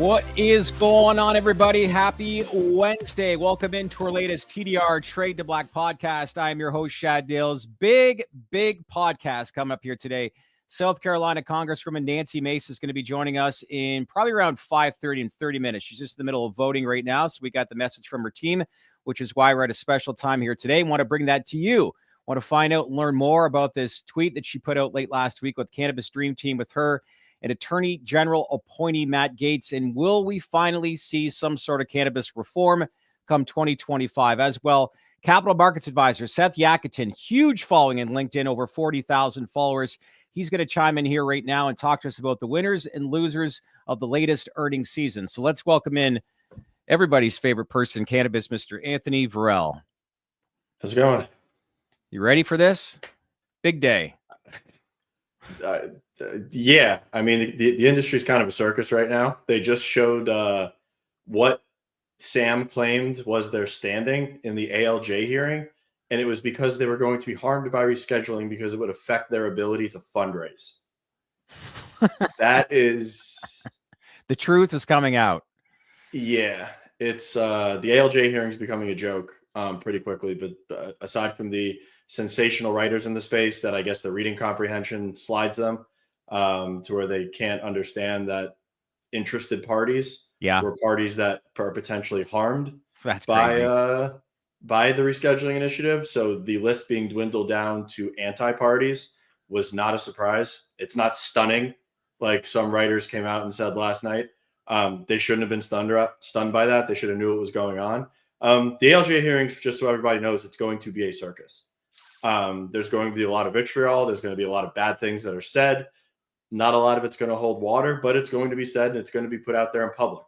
What is going on, everybody? Happy Wednesday. Welcome into our latest TDR Trade to Black podcast. I am your host, Shad Dales. Big podcast coming up here today. South Carolina Congresswoman Nancy Mace is going to be joining us in probably around 5:30 in 30 minutes. She's just in the middle of voting right now, so we got the message from her team, which is why we're at a special time here today. Want to bring that to you. Want to find out and learn more about this tweet that she put out late last week with Cannabis Dream Team with her and Attorney General appointee Matt Gaetz. And will we finally see some sort of cannabis reform come 2025 as well? Capital Markets Advisor Seth Yakatan, huge following in LinkedIn, over 40,000 followers. He's going to chime in here right now and talk to us about the winners and losers of the latest earnings season. So let's welcome in everybody's favorite person, cannabis, Mr. Anthony Varell. How's it going? You ready for this? Big day. Yeah, I mean, the industry's kind of a circus right now. They just showed what Sam claimed was their standing in the ALJ hearing, and it was because they were going to be harmed by rescheduling because it would affect their ability to fundraise. That is... The truth is coming out. Yeah, it's the ALJ hearing is becoming a joke pretty quickly, but aside from the sensational writers in the space that I guess the reading comprehension slides them to where they can't understand that interested parties were parties that are potentially harmed by the rescheduling initiative. So the list being dwindled down to anti-parties was not a surprise. It's not stunning, like some writers came out and said last night. They shouldn't have been stunned by that. They should have knew what was going on. The ALJ hearings, just so everybody knows, it's going to be a circus. There's going to be a lot of vitriol. There's going to be a lot of bad things that are said. Not a lot of it's going to hold water, but it's going to be said and it's going to be put out there in public.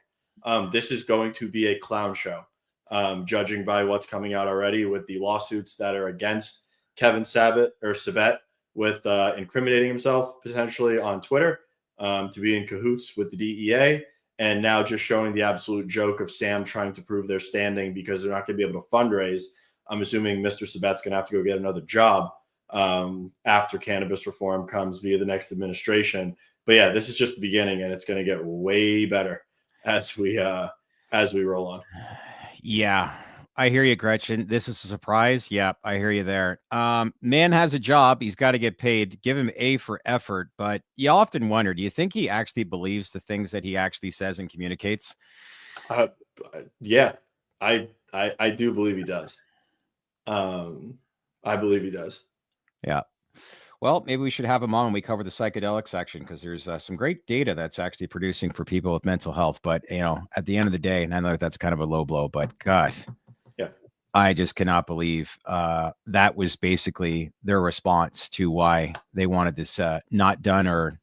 This is going to be a clown show, judging by what's coming out already with the lawsuits that are against Kevin Sabet with incriminating himself potentially on Twitter to be in cahoots with the DEA. And now just showing the absolute joke of Sam trying to prove their standing because they're not going to be able to fundraise. I'm assuming Mr. Sabet's going to have to go get another job after cannabis reform comes via the next administration. But yeah, this is just the beginning, and it's going to get way better as we roll on. Yeah, I hear you, Gretchen. This is a surprise. Yeah, I hear you there. Man has a job. He's got to get paid. Give him A for effort. But you often wonder, do you think he actually believes the things that he actually says and communicates? Yeah, I do believe he does. I believe he does. Yeah. Well, maybe we should have him on when we cover the psychedelic section, because there's some great data that's actually producing for people with mental health. But, you know, at the end of the day, and I know that's kind of a low blow, but gosh, yeah, I just cannot believe that was basically their response to why they wanted this not done or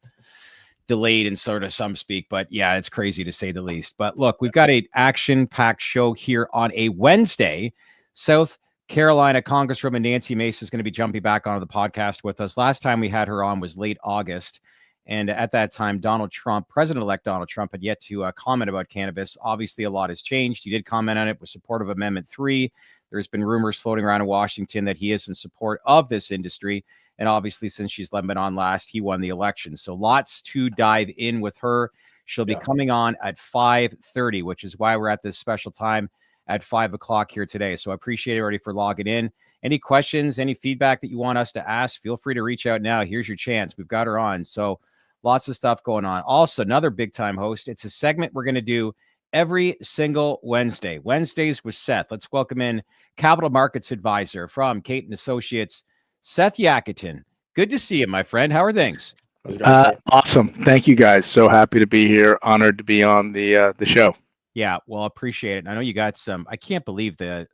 delayed in sort of some speak. But yeah, it's crazy to say the least. But look, we've got an action-packed show here on a Wednesday. South Carolina Congresswoman Nancy Mace is going to be jumping back onto the podcast with us. Last time we had her on was late August. And at that time, President-elect Donald Trump had yet to comment about cannabis. Obviously, a lot has changed. He did comment on it with support of Amendment 3. There's been rumors floating around in Washington that he is in support of this industry. And obviously, since she's been on last, he won the election. So lots to dive in with her. She'll be coming on at 5:30, which is why we're at this special time at 5 o'clock here today. So I appreciate everybody for logging in. Any questions, any feedback that you want us to ask, feel free to reach out now. Here's your chance. We've got her on. So lots of stuff going on. Also, another big time host. It's a segment we're going to do every single Wednesday. Wednesdays with Seth. Let's welcome in Capital Markets Advisor from Caton Associates, Seth Yakatan. Good to see you, my friend. How are things? Awesome. Thank you, guys. So happy to be here. Honored to be on the show. Yeah, well, appreciate it. And I know you got some, I can't believe the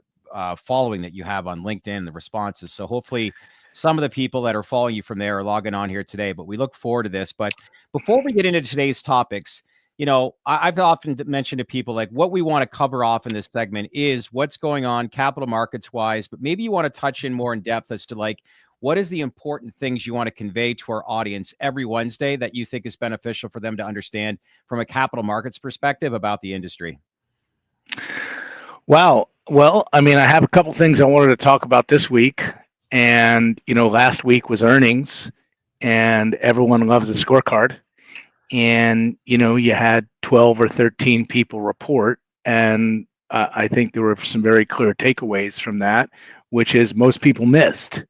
following that you have on LinkedIn, the responses. So hopefully some of the people that are following you from there are logging on here today, but we look forward to this. But before we get into today's topics, you know, I've often mentioned to people, like, what we want to cover off in this segment is what's going on capital markets wise, but maybe you want to touch in more in depth as to, like, what is the important things you want to convey to our audience every Wednesday that you think is beneficial for them to understand from a capital markets perspective about the industry? Wow. Well, I mean, I have a couple things I wanted to talk about this week. And, you know, last week was earnings and everyone loves a scorecard. and you had 12 or 13 people report, and I think there were some very clear takeaways from that, which is most people missed.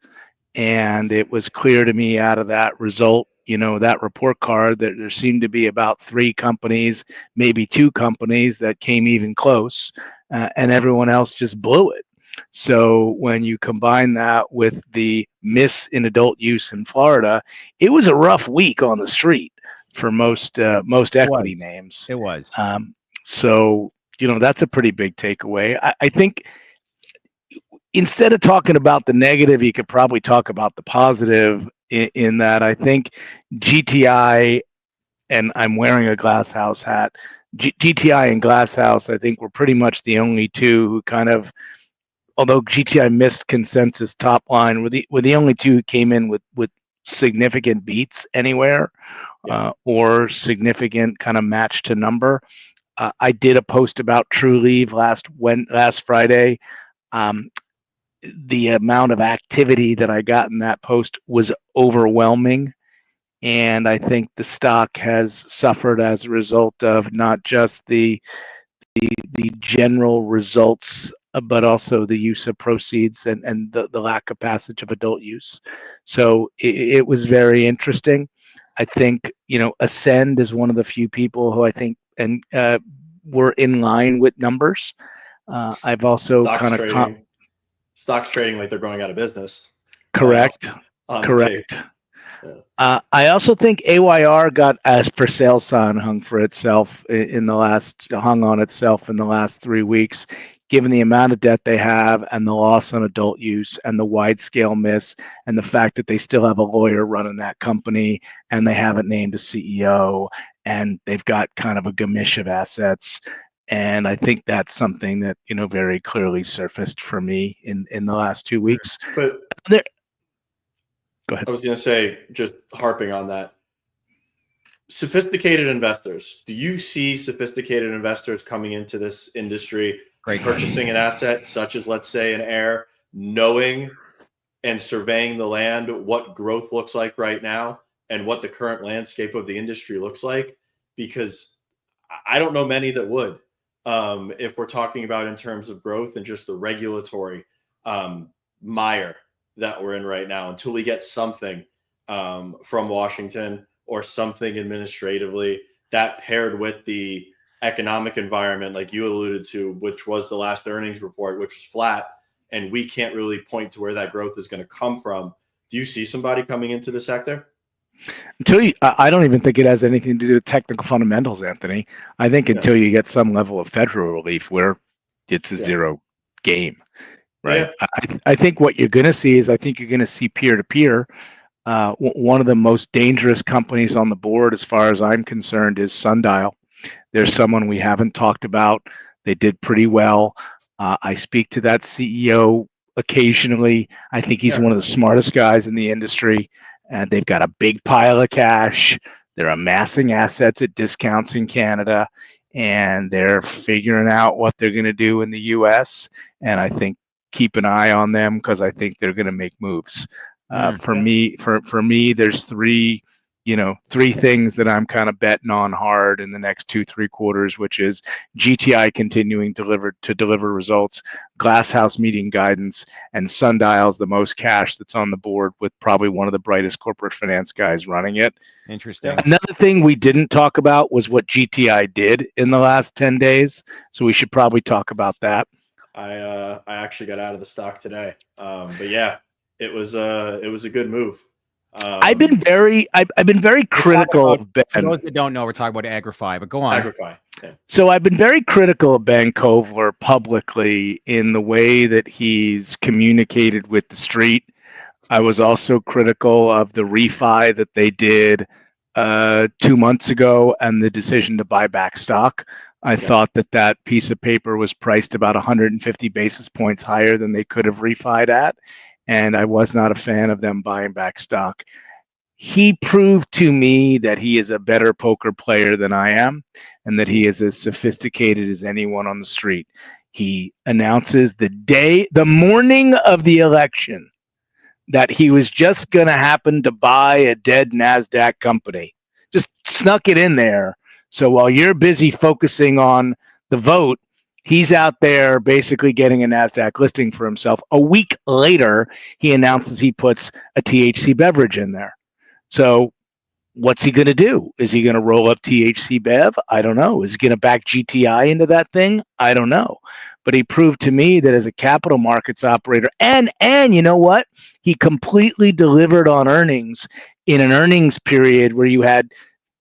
And it was clear to me out of that result, that report card, that there seemed to be about 3 companies, maybe 2 companies that came even close, and everyone else just blew it. So when you combine that with the miss in adult use in Florida, it was a rough week on the street for most equity names. It was. So that's a pretty big takeaway. I think instead of talking about the negative, you could probably talk about the positive in that I think GTI, and I'm wearing a Glass House hat, GTI and Glass House, I think, were pretty much the only two who kind of, although GTI missed consensus top line, were the only two who came in with significant beats anywhere, or significant kind of match to number. I did a post about True Leave last Friday. The amount of activity that I got in that post was overwhelming. And I think the stock has suffered as a result of not just the general results, but also the use of proceeds and the lack of passage of adult use. So it was very interesting. I think, Ascend is one of the few people who I think were in line with numbers. I've also stocks trading like they're going out of business. Correct. Correct. I also think AYR got as per sale sign hung on itself in the last 3 weeks, given the amount of debt they have and the loss on adult use and the wide scale miss and the fact that they still have a lawyer running that company and they haven't named a CEO and they've got kind of a gamish of assets. And I think that's something that, very clearly surfaced for me in the last 2 weeks. But go ahead. I was going to say, just harping on that, sophisticated investors. Do you see sophisticated investors coming into this industry, purchasing an asset such as, let's say, an Air, knowing and surveying the land, what growth looks like right now and what the current landscape of the industry looks like? Because I don't know many that would. If we're talking about in terms of growth and just the regulatory mire that we're in right now, until we get something from Washington or something administratively that paired with the economic environment, like you alluded to, which was the last earnings report, which was flat, and we can't really point to where that growth is going to come from. Do you see somebody coming into the sector? I don't even think it has anything to do with technical fundamentals, Anthony. I think until you get some level of federal relief where it's a zero game, right? Yeah. I think what you're going to see is, I think you're going to see peer-to-peer. One of the most dangerous companies on the board, as far as I'm concerned, is Sundial. There's someone we haven't talked about. They did pretty well. I speak to that CEO occasionally. I think he's one of the smartest guys in the industry. And they've got a big pile of cash. They're amassing assets at discounts in Canada, and they're figuring out what they're going to do in the U.S. And I think keep an eye on them, because I think they're going to make moves. For me, there's three things that I'm kind of betting on hard in the next 2-3 quarters, which is GTI continuing to deliver results, Glass House meeting guidance, and Sundial's the most cash that's on the board, with probably one of the brightest corporate finance guys running it. Interesting. Another thing we didn't talk about was what GTI did in the last 10 days. So we should probably talk about that. I actually got out of the stock today. But yeah, it was a good move. I've been very critical of Ben. For those that don't know, we're talking about Agrify, but go on. Agrify. Yeah. So I've been very critical of Ben Kovler publicly in the way that he's communicated with the street. I was also critical of the refi that they did 2 months ago and the decision to buy back stock. I thought that piece of paper was priced about 150 basis points higher than they could have refied at. And I was not a fan of them buying back stock. He proved to me that he is a better poker player than I am, and that he is as sophisticated as anyone on the street. He announces the morning of the election, that he was just going to happen to buy a dead NASDAQ company. just snuck it in there. So while you're busy focusing on the vote, he's out there basically getting a NASDAQ listing for himself. A week later, he announces he puts a THC beverage in there. So what's he going to do? Is he going to roll up THC Bev? I don't know. Is he going to back GTI into that thing? I don't know. But he proved to me that as a capital markets operator, and you know what? He completely delivered on earnings in an earnings period where you had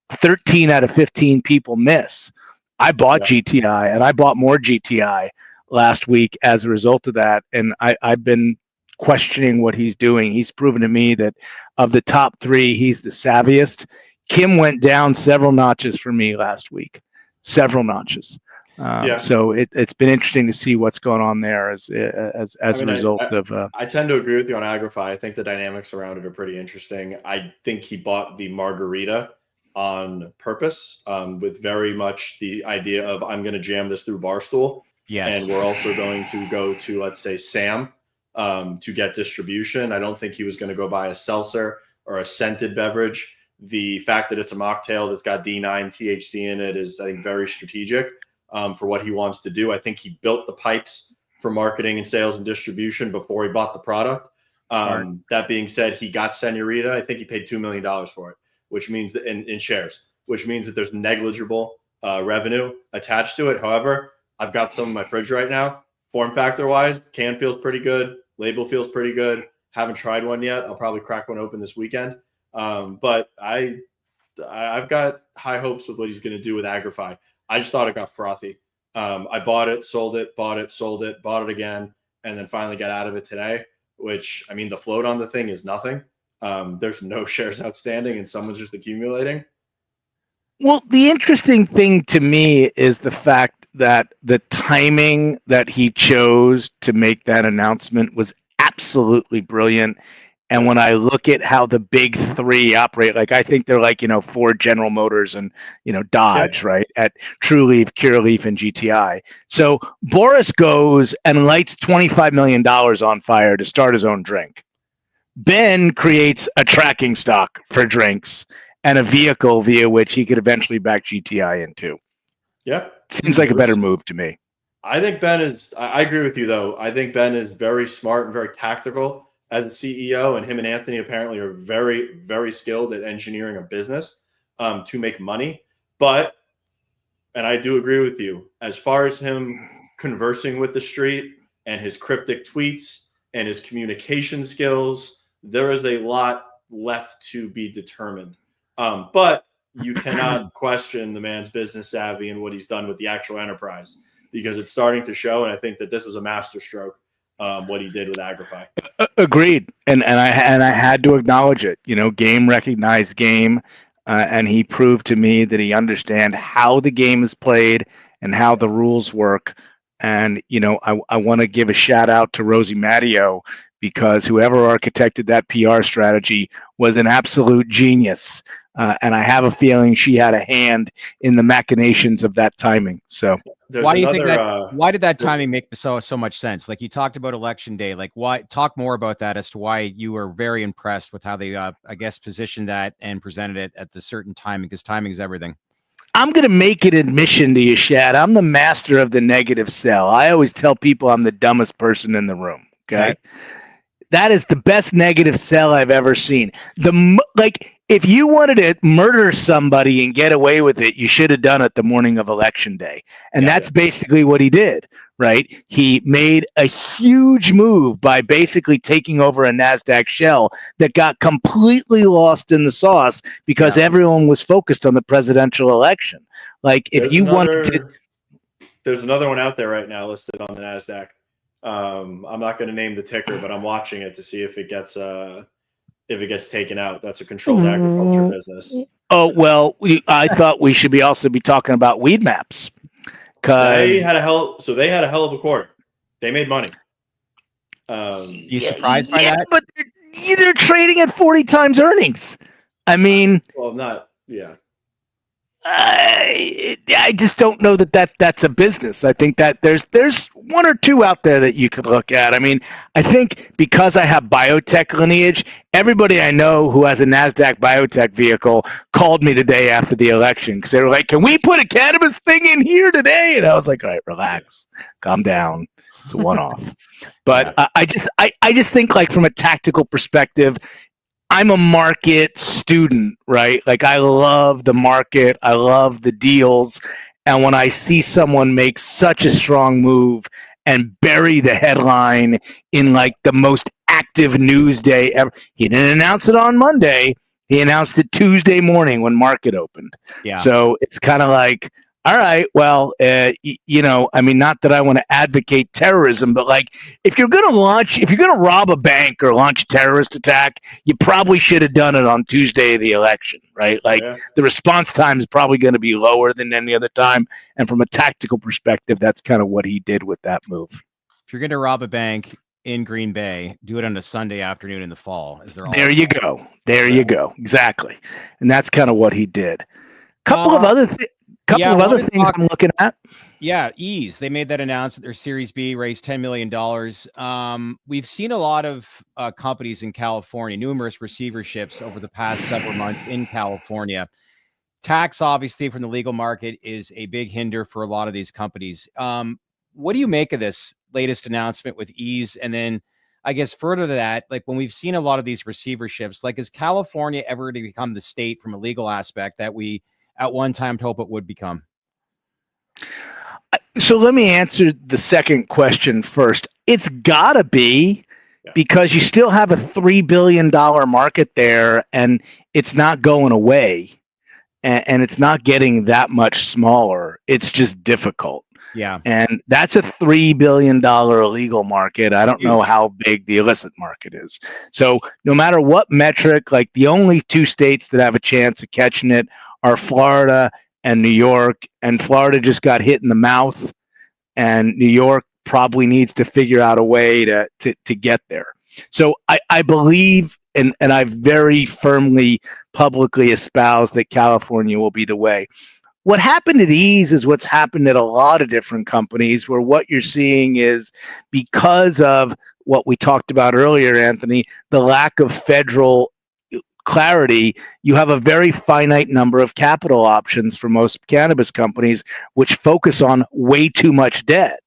13 out of 15 people miss. I bought GTI, and I bought more GTI last week as a result of that. And I've been questioning what he's doing. He's proven to me that of the top three, he's the savviest. Kim went down several notches for me last week, several notches. So it's been interesting to see what's going on there as a result of. I tend to agree with you on Agrify. I think the dynamics around it are pretty interesting. I think he bought the margarita on purpose, with very much the idea of I'm going to jam this through Barstool. Yes. And we're also going to go to, let's say, Sam to get distribution. I don't think he was going to go buy a seltzer or a scented beverage. The fact that it's a mocktail that's got D9 THC in it is, I think, very strategic for what he wants to do. I think he built the pipes for marketing and sales and distribution before he bought the product. That being said, he got Senorita. I think he paid $2 million for it, which means that in shares, which means that there's negligible revenue attached to it. However, I've got some in my fridge right now. Form factor wise, can feels pretty good. Label feels pretty good. Haven't tried one yet. I'll probably crack one open this weekend. But I've got high hopes with what he's going to do with Agrify. I just thought it got frothy. I bought it, sold it, bought it, sold it, bought it again, and then finally got out of it today, which, I mean, the float on the thing is nothing. There's no shares outstanding and someone's just accumulating. Well, the interesting thing to me is the fact that the timing that he chose to make that announcement was absolutely brilliant. And when I look at how the big three operate, like I think they're like, Ford, General Motors, and, Dodge, right? At Trulieve, Curaleaf, and GTI. So Boris goes and lights $25 million on fire to start his own drink. Ben creates a tracking stock for drinks and a vehicle via which he could eventually back GTI into. Yeah. Seems like a better move to me. I think Ben is, I agree with you though. I think Ben is very smart and very tactical as a CEO, and him and Anthony apparently are very, very skilled at engineering a business to make money. But, and I do agree with you, as far as him conversing with the street and his cryptic tweets and his communication skills, there is a lot left to be determined. But you cannot question the man's business savvy and what he's done with the actual enterprise, because it's starting to show. And I think that this was a masterstroke, what he did with Agrify. Agreed. And I had to acknowledge it. Game recognized game. And he proved to me that he understands how the game is played and how the rules work. And, I want to give a shout out to Rosie Matteo, because whoever architected that PR strategy was an absolute genius. And I have a feeling she had a hand in the machinations of that timing. So why do you think that? Why did that timing make so much sense? Like, you talked about election day. Like, why? Talk more about that as to why you were very impressed with how they, I guess, positioned that and presented it at the certain timing, because timing is everything. I'm going to make an admission to you, Shad. I'm the master of the negative sell. I always tell people I'm the dumbest person in the room. Okay. That is the best negative sell I've ever seen. If you wanted to murder somebody and get away with it, you should have done it the morning of election day. And that's basically what he did, right? He made a huge move by basically taking over a NASDAQ shell that got completely lost in the sauce because everyone was focused on the presidential election. Like, if you wanted to... There's another one out there right now listed on the NASDAQ. I'm not going to name the ticker, but I'm watching it to see if it gets taken out. That's a controlled agriculture business. Oh, well, I thought we should also be talking about weed maps. They had a hell of a quarter. They made money. You surprised by that? But they're trading at 40 times earnings. I mean, well, not. Yeah. I just don't know that's a business. I think that there's one or two out there that you could look at. I mean, I think because I have biotech lineage, everybody I know who has a NASDAQ biotech vehicle called me the day after the election because they were like, "Can we put a cannabis thing in here today?" And I was like, "All right, relax, calm down. It's a one-off." But I just think, like, from a tactical perspective, I'm a market student, right? Like, I love the market. I love the deals. And when I see someone make such a strong move and bury the headline in, like, the most active news day ever, he didn't announce it on Monday. He announced it Tuesday morning when market opened. Yeah. So it's kind of like, all right, well, you know, I mean, not that I want to advocate terrorism, but, like, if you're going to rob a bank or launch a terrorist attack, you probably should have done it on Tuesday of the election, right? Like, the response time is probably going to be lower than any other time. And from a tactical perspective, that's kind of what he did with that move. If you're going to rob a bank in Green Bay, do it on a Sunday afternoon in the fall. There you go. You go. Exactly. And that's kind of what he did. Couple of other things I'm looking at. Yeah, Ease. They made that announcement. Their Series B raised $10 million. We've seen a lot of companies in California, numerous receiverships over the past several months in California. Tax, obviously, from the legal market is a big hinder for a lot of these companies. What do you make of this latest announcement with Ease? And then, I guess, further to that, like, when we've seen a lot of these receiverships, like, is California ever to become the state from a legal aspect that we at one time hope it would become? So let me answer the second question first. It's gotta be, because you still have a $3 billion market there, and it's not going away, and it's not getting that much smaller. It's just difficult. Yeah. And that's a $3 billion illegal market. I don't know how big the illicit market is. So no matter what metric, like, the only two states that have a chance of catching it are Florida and New York. And Florida just got hit in the mouth, and New York probably needs to figure out a way to get there. So I believe, and I very firmly publicly espouse that California will be the way. What happened at Ease is what's happened at a lot of different companies, where what you're seeing is, because of what we talked about earlier, Anthony, the lack of federal clarity, you have a very finite number of capital options for most cannabis companies, which focus on way too much debt.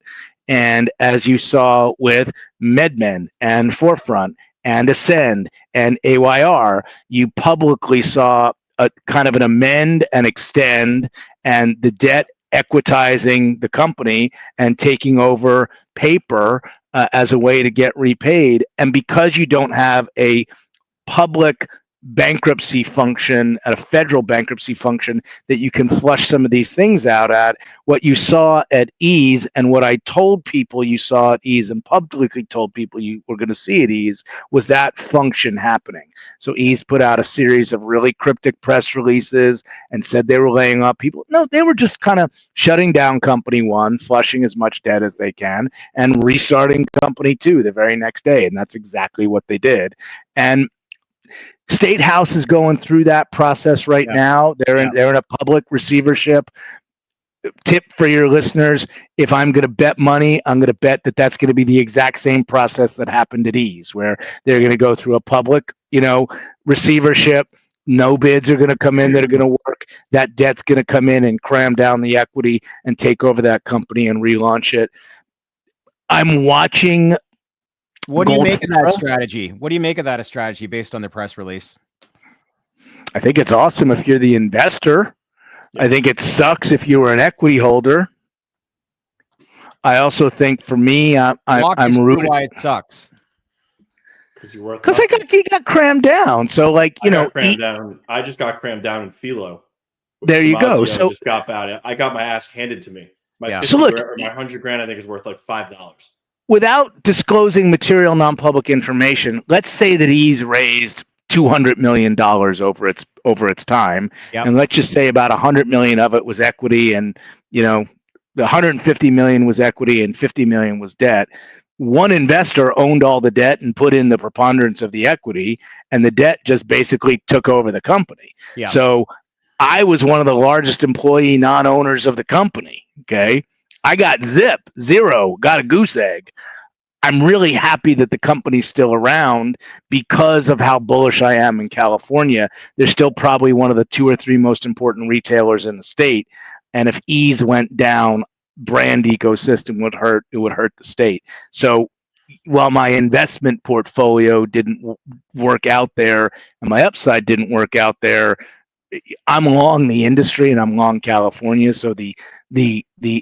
And as you saw with MedMen and Forefront and Ascend and AYR, you publicly saw a kind of an amend and extend, and the debt equitizing the company and taking over paper as a way to get repaid. And because you don't have a public bankruptcy function, a federal bankruptcy function that you can flush some of these things out at, what you saw at Ease, and what I told people you saw at Ease and publicly told people you were going to see at Ease, was that function happening. So Ease put out a series of really cryptic press releases and said they were laying off people. No, they were just kind of shutting down company one, flushing as much debt as they can, and restarting company two the very next day. And that's exactly what they did. And State House is going through that process right now. They're in a public receivership. Tip for your listeners: if I'm going to bet money, I'm going to bet that that's going to be the exact same process that happened at Ease, where they're going to go through a public, receivership. No bids are going to come in that are going to work. That debt's going to come in and cram down the equity and take over that company and relaunch it. I'm watching. What do you make of that strategy? What do you make of that strategy based on the press release? I think it's awesome if you're the investor. I think it sucks if you were an equity holder. I also think, for me, I'm rooting. Why it sucks? Because he got crammed down. So, like, crammed down. I just got crammed down in Philo. There you go. So just got bad. I got my ass handed to me. My my $100,000 I think is worth like $5. Without disclosing material non-public information, let's say that Ease raised $200 million over its time, and let's just say about $100 million of it was equity, and the $150 million was equity and $50 million was debt. One investor owned all the debt and put in the preponderance of the equity, and the debt just basically took over the company. So I was one of the largest employee non-owners of the company. Okay. I got zero, got a goose egg. I'm really happy that the company's still around because of how bullish I am in California. They're still probably one of the 2 or 3 most important retailers in the state. And if ease went down, brand ecosystem would hurt. It would hurt the state. So while my investment portfolio didn't work out there and my upside didn't work out there, I'm long the industry and I'm long California. So the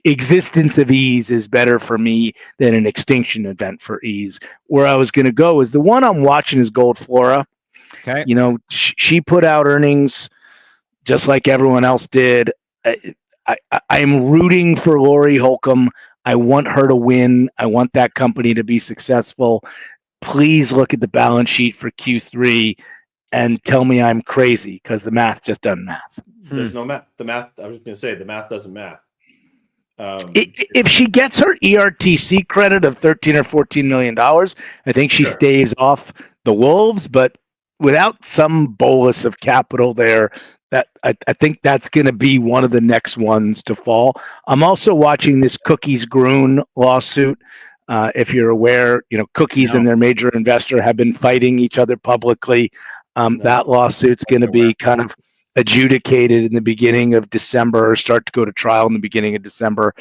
existence of ease is better for me than an extinction event for ease. Where I was going to go is the one I'm watching is Gold Flora. Okay. You know, she put out earnings just like everyone else did. I'm rooting for Lori Holcomb. I want her to win. I want that company to be successful. Please look at the balance sheet for Q3 and tell me I'm crazy, because the math just doesn't math. There's no math. The math, I was going to say, the math doesn't math. If she gets her ERTC credit of $13 or $14 million, I think she staves off the wolves. But without some bolus of capital there, that I think that's going to be one of the next ones to fall. I'm also watching this Cookies Gruen lawsuit. If you're aware, you know, Cookies and their major investor have been fighting each other publicly. That lawsuit's going to be kind of adjudicated in the beginning of December, or start to go to trial in the beginning of December.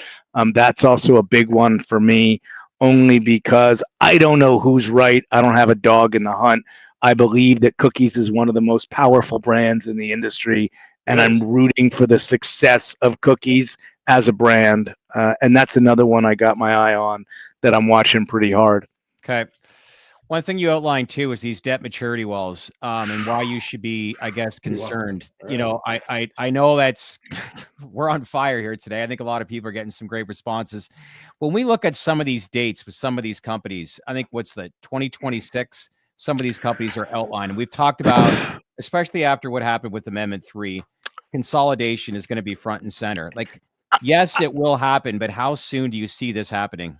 That's also a big one for me, only because I don't know who's right. I don't have a dog in the hunt. I believe that Cookies is one of the most powerful brands in the industry, and I'm rooting for the success of Cookies as a brand. And that's another one I got my eye on that I'm watching pretty hard. Okay. One thing you outlined too is these debt maturity walls, and why you should be, I guess, concerned. You know, I know that's we're on fire here today. I think a lot of people are getting some great responses. When we look at some of these dates with some of these companies, I think what's the 2026? Some of these companies are outlined, and we've talked about, especially after what happened with Amendment 3, consolidation is going to be front and center. Like, yes, it will happen, but how soon do you see this happening?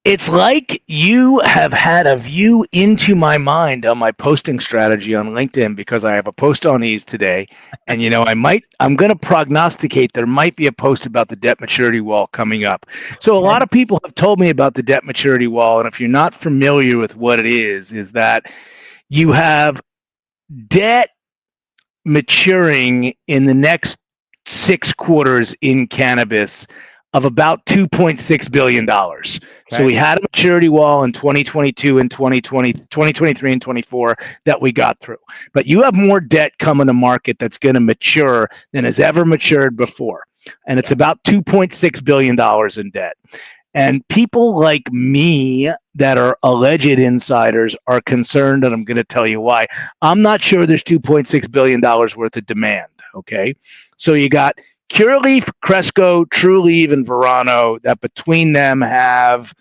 It's like you have had a view into my mind on my posting strategy on LinkedIn, because I have a post on ease today. And, you know, I'm going to prognosticate there might be a post about the debt maturity wall coming up. So a lot of people have told me about the debt maturity wall. And if you're not familiar with what it is that you have debt maturing in the next 6 quarters in cannabis of about $2.6 billion. Okay. So we had a maturity wall in 2022 and 2023 and 24 that we got through. But you have more debt coming to market that's going to mature than has ever matured before. And it's about $2.6 billion in debt. And people like me that are alleged insiders are concerned, and I'm going to tell you why. I'm not sure there's $2.6 billion worth of demand, okay? So you got Curaleaf, Cresco, Trulieve, and Verano that between them have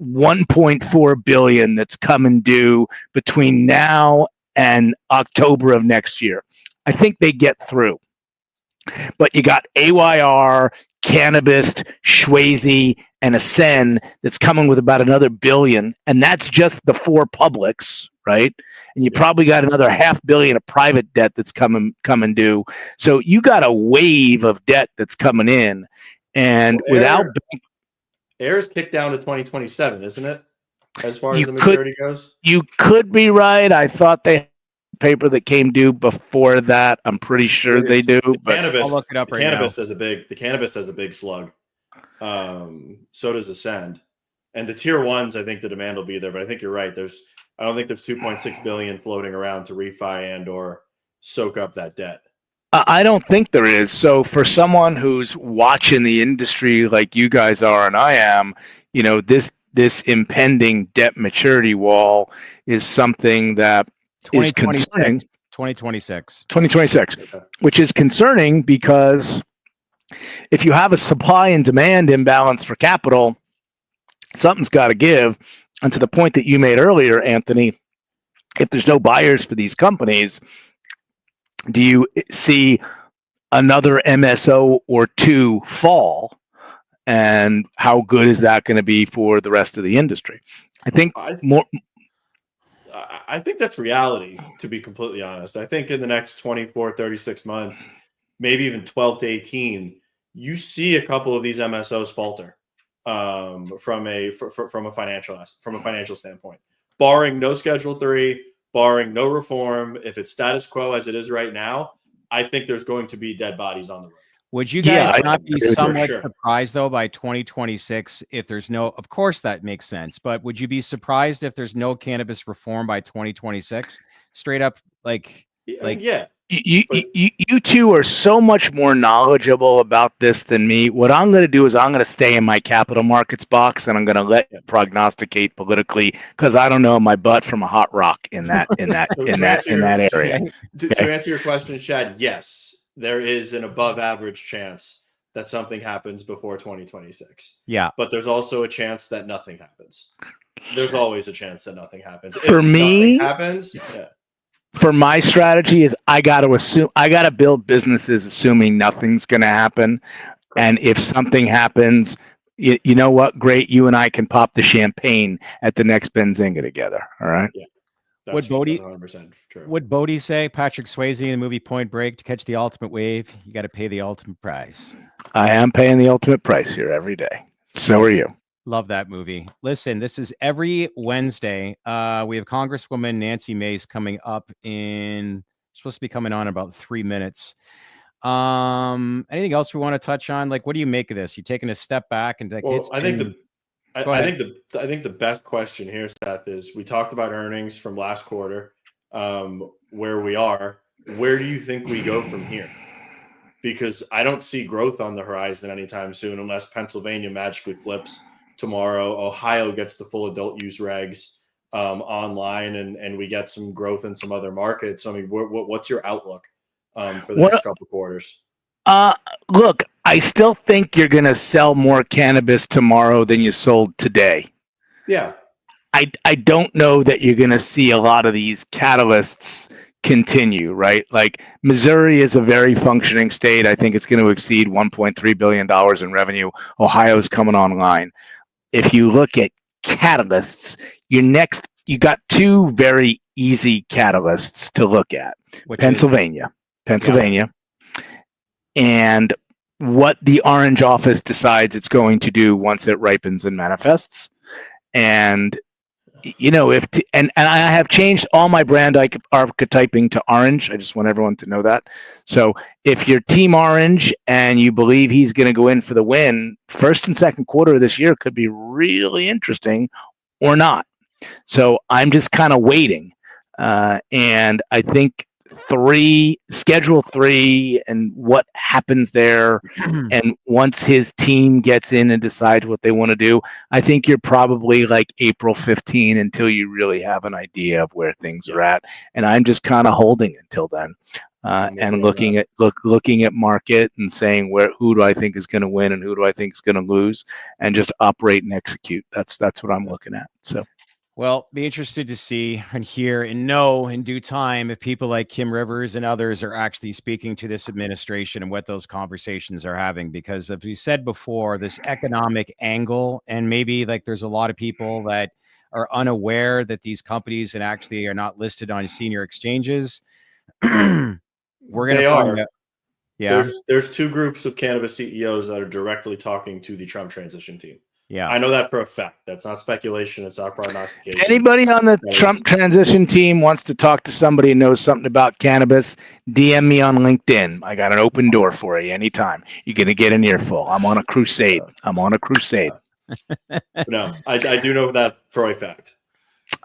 $1.4 billion that's coming due between now and October of next year. I think they get through. But you got AYR, Cannabis, Schwazy, and Ascend that's coming with about another $1 billion, and that's just the 4 publics, right? And you probably got another $500 million of private debt that's coming due. So you got a wave of debt that's coming in, and without Air's kicked down to 2027, isn't it? As far as the maturity goes, you could be right. I thought they had paper that came due before that. I'm pretty sure they do, but Cannabis, I'll look it up right now. The Cannabis has a big slug. So does Ascend, and the tier ones. I think the demand will be there, but I think you're right. I don't think there's $2.6 billion floating around to refi and or soak up that debt. I don't think there is. So for someone who's watching the industry like you guys are and I am, you know, this impending debt maturity wall is something that is concerning. 2026, okay. Which is concerning, because if you have a supply and demand imbalance for capital, something's got to give. And to the point that you made earlier, Anthony, if there's no buyers for these companies, do you see another MSO or 2 fall? And how good is that going to be for the rest of the industry? I think that's reality, to be completely honest. I think in the next 24, 36 months, maybe even 12 to 18, you see a couple of these MSOs falter from a financial standpoint. Barring no Schedule 3, barring no reform, if it's status quo as it is right now, I think there's going to be dead bodies on the road. Would you guys not be somewhat surprised, though, by 2026 if there's no, of course that makes sense, but would you be surprised if there's no cannabis reform by 2026? Straight up, yeah. You two are so much more knowledgeable about this than me. What I'm going to do is I'm going to stay in my capital markets box, and I'm going to let you prognosticate politically, because I don't know my butt from a hot rock in that area. To answer your question, Chad, yes, there is an above average chance that something happens before 2026. Yeah, but there's also a chance that nothing happens. There's always a chance that nothing happens. For me, for my strategy is I got to build businesses assuming nothing's going to happen. And if something happens, you know what? Great. You and I can pop the champagne at the next Benzinga together. All right. Yeah. Would 100% true. Would Bodie say, Patrick Swayze in the movie Point Break, to catch the ultimate wave, you got to pay the ultimate price? I am paying the ultimate price here every day. So are you. Love that movie. Listen, this is every Wednesday. We have Congresswoman Nancy Mace coming up supposed to be coming on in about 3 minutes. Anything else we want to touch on? Like, what do you make of this? You taking a step back and I think the best question here, Seth, is we talked about earnings from last quarter, where we are. Where do you think we go from here? Because I don't see growth on the horizon anytime soon, unless Pennsylvania magically flips tomorrow, Ohio gets the full adult use regs online, and we get some growth in some other markets. I mean, what's your outlook for the next couple of quarters? Look, I still think you're going to sell more cannabis tomorrow than you sold today. Yeah. I don't know that you're going to see a lot of these catalysts continue, right? Like Missouri is a very functioning state. I think it's going to exceed $1.3 billion in revenue. Ohio's coming online. If you look at catalysts, you got two very easy catalysts to look at. Pennsylvania, yeah. And what the Orange office decides it's going to do once it ripens and manifests. And and I have changed all my brand archetyping to Orange. I just want everyone to know that. So if you're Team Orange and you believe he's going to go in for the win, first and second quarter of this year could be really interesting or not. So I'm just kind of waiting. And I think Schedule 3 and what happens there, and once his team gets in and decides what they want to do, I think you're probably like April 15 until you really have an idea of where things are at. And I'm just kind of holding until then, and looking at market and saying who do I think is going to win and who do I think is going to lose, and just operate and execute. That's what I'm looking at. So. Well, be interested to see and hear and know in due time if people like Kim Rivers and others are actually speaking to this administration and what those conversations are having. Because as we said before, this economic angle, and maybe like there's a lot of people that are unaware that these companies and actually are not listed on senior exchanges. We're going to find out. Yeah. There's two groups of cannabis CEOs that are directly talking to the Trump transition team. Yeah, I know that for a fact. That's not speculation. It's not prognostication. Anybody on the Trump transition team wants to talk to somebody who knows something about cannabis, DM me on LinkedIn. I got an open door for you anytime. You're going to get an earful. I'm on a crusade. No, I do know that for a fact.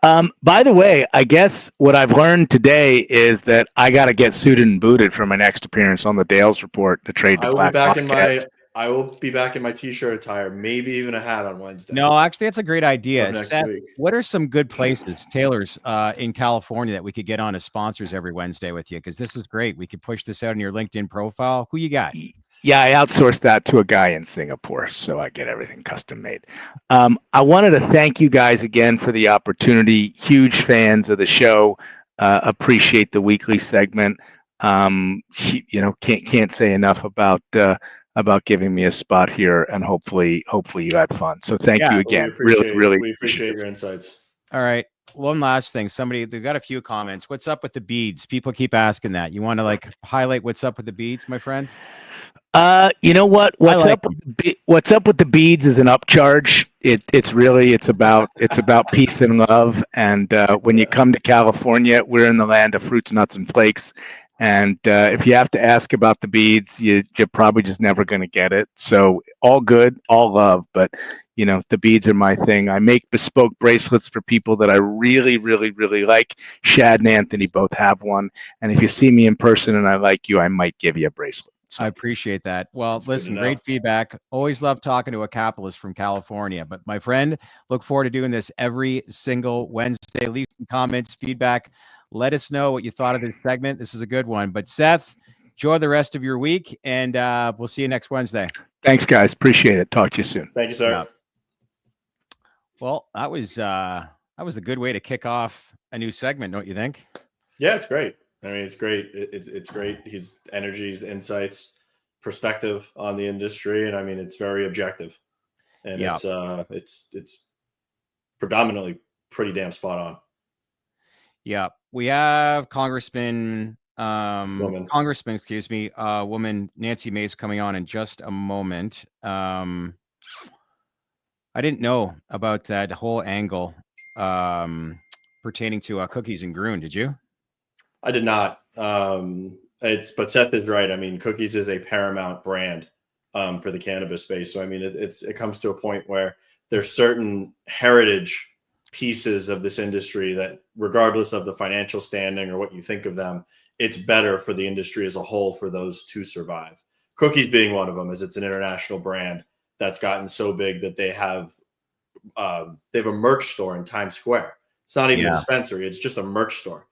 By the way, I guess what I've learned today is that I got to get suited and booted for my next appearance on the Dales Report, the Trade to Black podcast. I will be back in my t-shirt attire, maybe even a hat on Wednesday. No, actually, that's a great idea. Next week. What are some good places, tailors in California, that we could get on as sponsors every Wednesday with you? Because this is great. We could push this out in your LinkedIn profile. Who you got? Yeah, I outsourced that to a guy in Singapore, so I get everything custom made. I wanted to thank you guys again for the opportunity. Huge fans of the show. Appreciate the weekly segment. Can't say enough about giving me a spot here, and hopefully you had fun. So thank you again. We appreciate your insights. All right. one last thing. They've got a few comments. What's up with the beads? People keep asking that. You want to like highlight what's up with the beads, my friend? You know what? What's up with the beads is an upcharge. It's about peace and love. And when you come to California, we're in the land of fruits, nuts, and flakes. And if you have to ask about the beads, you're probably just never going to get it. So all good, all love, but the beads are my thing. I make bespoke bracelets for people that I really, really, really like. Shad and Anthony both have one. And if you see me in person and I like you, I might give you a bracelet. I appreciate that. Well, listen, great feedback. Always love talking to a capitalist from California. But my friend, look forward to doing this every single Wednesday. Leave some comments, feedback. Let us know what you thought of this segment. This is a good one. But Seth, enjoy the rest of your week, and we'll see you next Wednesday. Thanks, guys. Appreciate it. Talk to you soon. Thank you, sir. Yeah. Well, that was a good way to kick off a new segment, don't you think? Yeah, it's great. I mean, it's great. It's great. His energies, insights, perspective on the industry, and I mean, it's very objective, and it's predominantly pretty damn spot on. Yeah, we have woman Nancy Mace coming on in just a moment. I didn't know about that whole angle pertaining to cookies and Gruen. Did you? I did not. But Seth is right. I mean, Cookies is a paramount brand for the cannabis space. So I mean, it comes to a point where there's certain heritage pieces of this industry that, regardless of the financial standing or what you think of them, it's better for the industry as a whole for those to survive. Cookies being one of them, as it's an international brand that's gotten so big that they have a merch store in Times Square. It's not even a dispensary; it's just a merch store.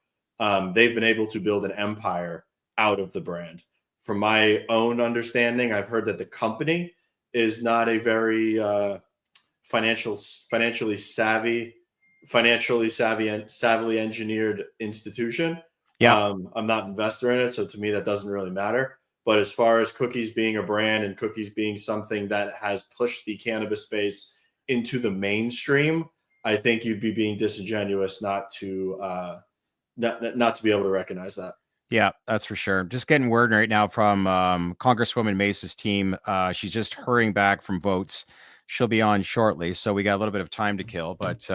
They've been able to build an empire out of the brand. From my own understanding, I've heard that the company is not a very financially savvy and savvily engineered institution. Yeah. I'm not an investor in it, so to me that doesn't really matter. But as far as Cookies being a brand and Cookies being something that has pushed the cannabis space into the mainstream, I think you'd be being disingenuous not to be able to recognize that. Yeah, that's for sure. Just getting word right now from Congresswoman Mace's team. She's just hurrying back from votes. She'll be on shortly, so we got a little bit of time to kill. But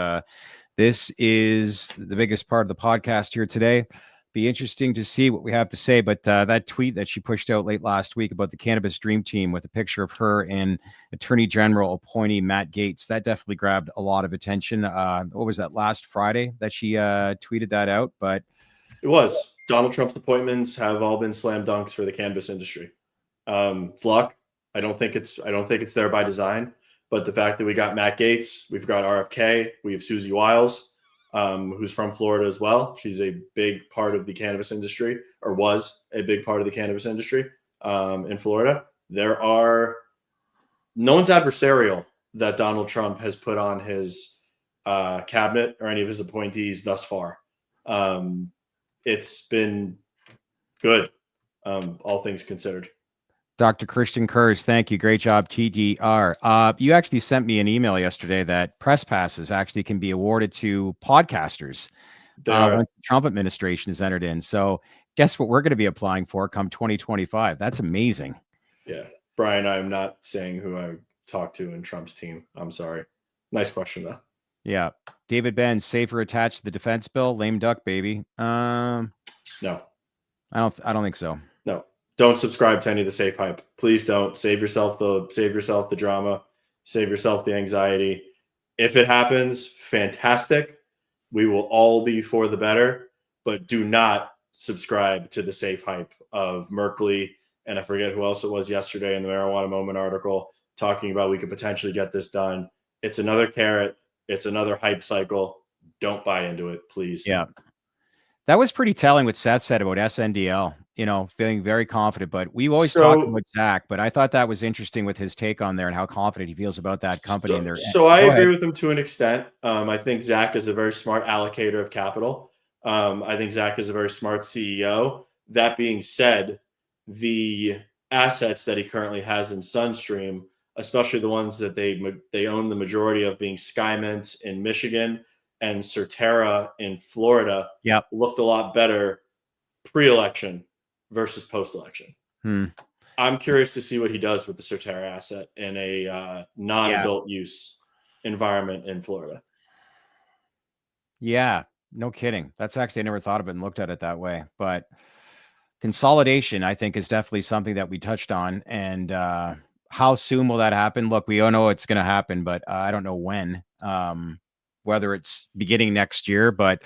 this is the biggest part of the podcast here today. Be interesting to see what we have to say. But that tweet that she pushed out late last week about the Cannabis Dream Team with a picture of her and Attorney General appointee Matt Gaetz, that definitely grabbed a lot of attention. What was that, last Friday that she tweeted that out? But it was. Donald Trump's appointments have all been slam dunks for the cannabis industry. It's luck. I don't think it's there by design. But the fact that we got Matt Gaetz, we've got RFK, we have Susie Wiles, who's from Florida as well. She's a big part of the cannabis industry, or was a big part of the cannabis industry in Florida. No one's adversarial that Donald Trump has put on his cabinet or any of his appointees thus far. It's been good, all things considered. Dr. Christian Kurz, thank you. Great job, TDR. You actually sent me an email yesterday that press passes actually can be awarded to podcasters when the Trump administration is entered in. So guess what we're going to be applying for come 2025? That's amazing. Yeah. Brian, I'm not saying who I talked to in Trump's team. I'm sorry. Nice question, though. Yeah. David Ben, safer attached to the defense bill. Lame duck, baby. No. I don't think so. No. Don't subscribe to any of the safe hype. Please don't. Save yourself the drama. Save yourself the anxiety. If it happens, fantastic. We will all be for the better, but do not subscribe to the safe hype of Merkley. And I forget who else it was yesterday in the Marijuana Moment article talking about we could potentially get this done. It's another carrot. It's another hype cycle. Don't buy into it, please. Yeah. That was pretty telling what Seth said about SNDL, feeling very confident. But we've always talked about Zach, but I thought that was interesting with his take on there and how confident he feels about that company. So I agree with him to an extent. I think Zach is a very smart allocator of capital. I think Zach is a very smart CEO. That being said, the assets that he currently has in Sunstream, especially the ones that they own the majority of, being Skymint in Michigan and Certera in Florida Yep. looked a lot better pre-election versus post-election. I'm curious to see what he does with the Certera asset in a non-adult use environment in Florida. Yeah, no kidding. That's actually, I never thought of it and looked at it that way. But consolidation, I think, is definitely something that we touched on. And how soon will that happen? Look, we all know it's going to happen, but I don't know when, whether it's beginning next year. But,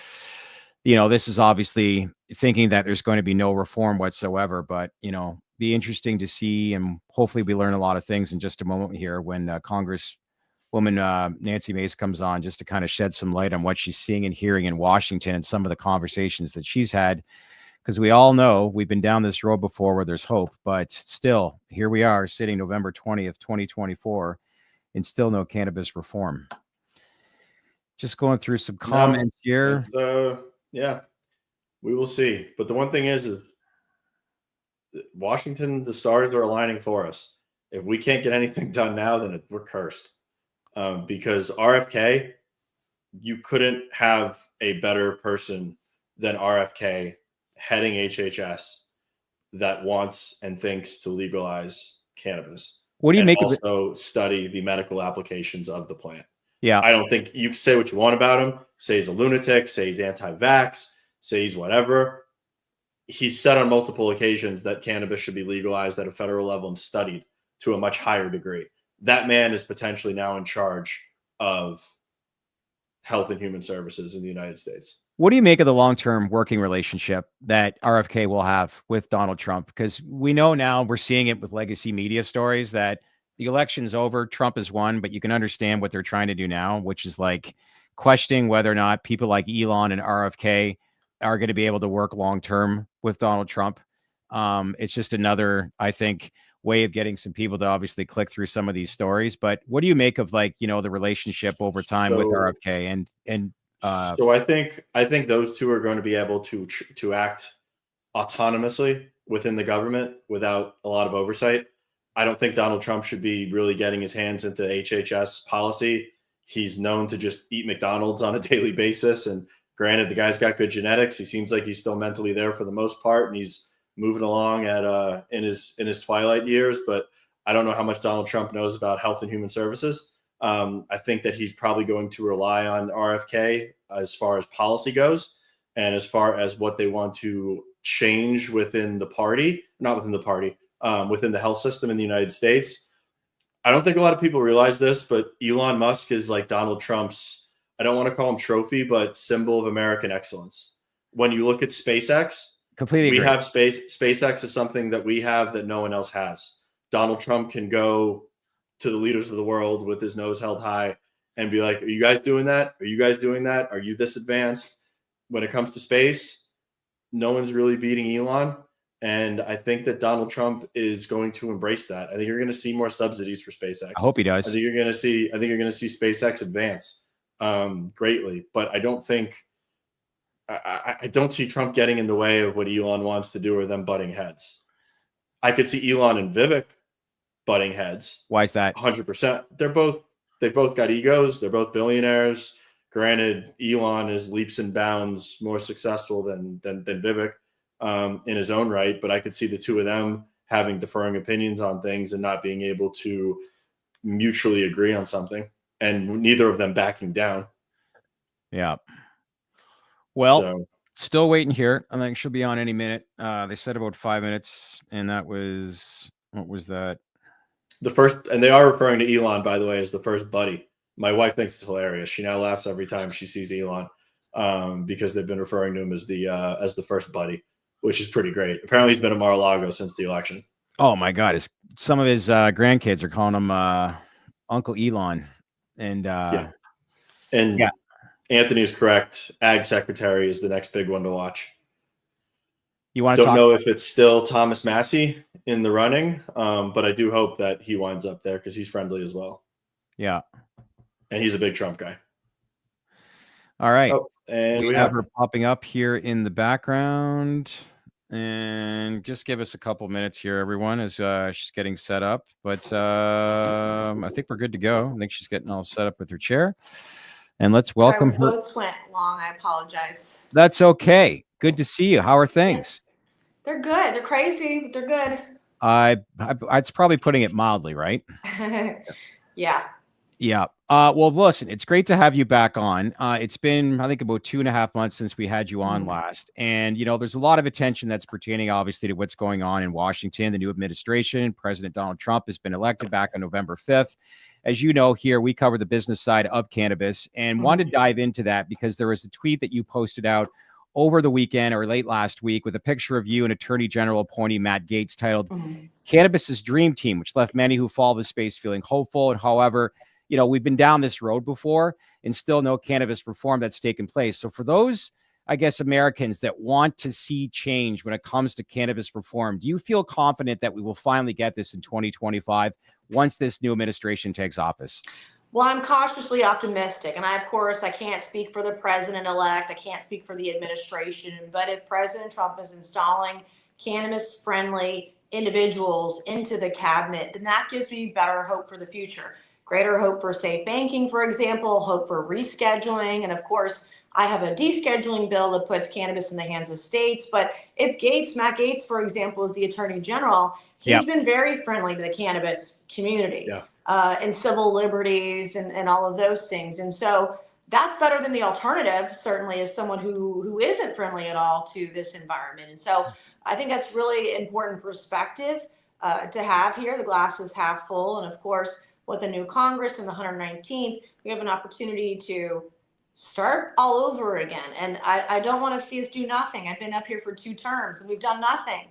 you know, this is obviously thinking that there's going to be no reform whatsoever. But, you know, be interesting to see. And hopefully we learn a lot of things in just a moment here when Congresswoman Nancy Mace comes on, just to kind of shed some light on what she's seeing and hearing in Washington and some of the conversations that she's had. Because we all know we've been down this road before where there's hope, but still, here we are sitting November 20th, 2024, and still no cannabis reform. Just going through some comments here. Yeah, we will see. But the one thing is Washington, the stars are aligning for us. If we can't get anything done now, then we're cursed. Because RFK, you couldn't have a better person than RFK heading HHS that wants and thinks to legalize cannabis. What do you make of it? Also study the medical applications of the plant. Yeah. I don't think you can say what you want about him. Say he's a lunatic, say he's anti-vax, say he's whatever. He's said on multiple occasions that cannabis should be legalized at a federal level and studied to a much higher degree. That man is potentially now in charge of Health and Human Services in the United States. What do you make of the long-term working relationship that RFK will have with Donald Trump? Because we know now, we're seeing it with legacy media stories, that the election's over, Trump has won, but you can understand what they're trying to do now, which is like questioning whether or not people like Elon and RFK are going to be able to work long-term with Donald Trump. It's just another, I think, way of getting some people to obviously click through some of these stories. But what do you make of, like, you know, the relationship over time with RFK and so I think those two are going to be able to act autonomously within the government without a lot of oversight. I don't think Donald Trump should be really getting his hands into HHS policy. He's known to just eat McDonald's on a daily basis. And granted, the guy's got good genetics. He seems like he's still mentally there for the most part, and he's moving along at in his twilight years. But I don't know how much Donald Trump knows about Health and Human Services. I think that he's probably going to rely on RFK as far as policy goes and as far as what they want to change within the party, not within the party, within the health system in the United States. I don't think a lot of people realize this, but Elon Musk is like Donald Trump's, I don't want to call him trophy, but symbol of American excellence. When you look at SpaceX, completely agree. We have SpaceX is something that we have that no one else has. Donald Trump can go to the leaders of the world with his nose held high and be like, are you guys doing that? Are you guys doing that? Are you this advanced? When it comes to space, no one's really beating Elon. And I think that Donald Trump is going to embrace that. I think you're going to see more subsidies for SpaceX. I hope he does. I think you're going to see SpaceX advance greatly, but I don't see Trump getting in the way of what Elon wants to do or them butting heads. I could see Elon and Vivek butting heads. Why is that? 100%. They've both got egos. They're both billionaires. Granted, Elon is leaps and bounds more successful than Vivek in his own right, but I could see the two of them having differing opinions on things and not being able to mutually agree on something, and neither of them backing down. Yeah. Well, still waiting here. I think she'll be on any minute. They said about 5 minutes, and that was, what was that? The first, and they are referring to Elon, by the way, as the first buddy. My wife thinks it's hilarious. She now laughs every time she sees Elon because they've been referring to him as the first buddy, which is pretty great. Apparently, he's been at Mar-a-Lago since the election. Oh my God! Some of his grandkids are calling him Uncle Elon, and yeah. Anthony is correct. Ag Secretary is the next big one to watch. You want to don't know if it's still Thomas Massey in the running, but I do hope that he winds up there because he's friendly as well. Yeah, and he's a big Trump guy. All right, and we have her popping up here in the background, and just give us a couple minutes here, everyone, as she's getting set up. But I think we're good to go. I think she's getting all set up with her chair. And let's Sorry, welcome her. boats went long. I apologize. That's okay. Good to see you. How are things? They're good. They're crazy, but they're good. It's probably putting it mildly, right? Yeah. Yeah. Well, listen, it's great to have you back on. It's been, I think, about 2.5 months since we had you on last. And, there's a lot of attention that's pertaining, obviously, to what's going on in Washington. The new administration, President Donald Trump has been elected back on November 5th. As you know, here we cover the business side of cannabis and want to dive into that because there was a tweet that you posted out over the weekend or late last week with a picture of you and Attorney General appointee Matt Gaetz titled Cannabis's Dream Team, which left many who follow the space feeling hopeful. And however, we've been down this road before and still no cannabis reform that's taken place. So for those, I guess, Americans that want to see change when it comes to cannabis reform, do you feel confident that we will finally get this in 2025 once this new administration takes office? Well, I'm cautiously optimistic. And of course, I can't speak for the president-elect. I can't speak for the administration. But if President Trump is installing cannabis-friendly individuals into the cabinet, then that gives me better hope for the future. Greater hope for safe banking, for example, hope for rescheduling. And of course, I have a descheduling bill that puts cannabis in the hands of states. But if Matt Gaetz, for example, is the Attorney General, he's been very friendly to the cannabis community and civil liberties and all of those things. And so that's better than the alternative, certainly, as someone who isn't friendly at all to this environment. And so I think that's really important perspective to have here. The glass is half full. And of course, with the new Congress and the 119th, we have an opportunity to start all over again. And I don't want to see us do nothing. I've been up here for 2 terms and we've done nothing.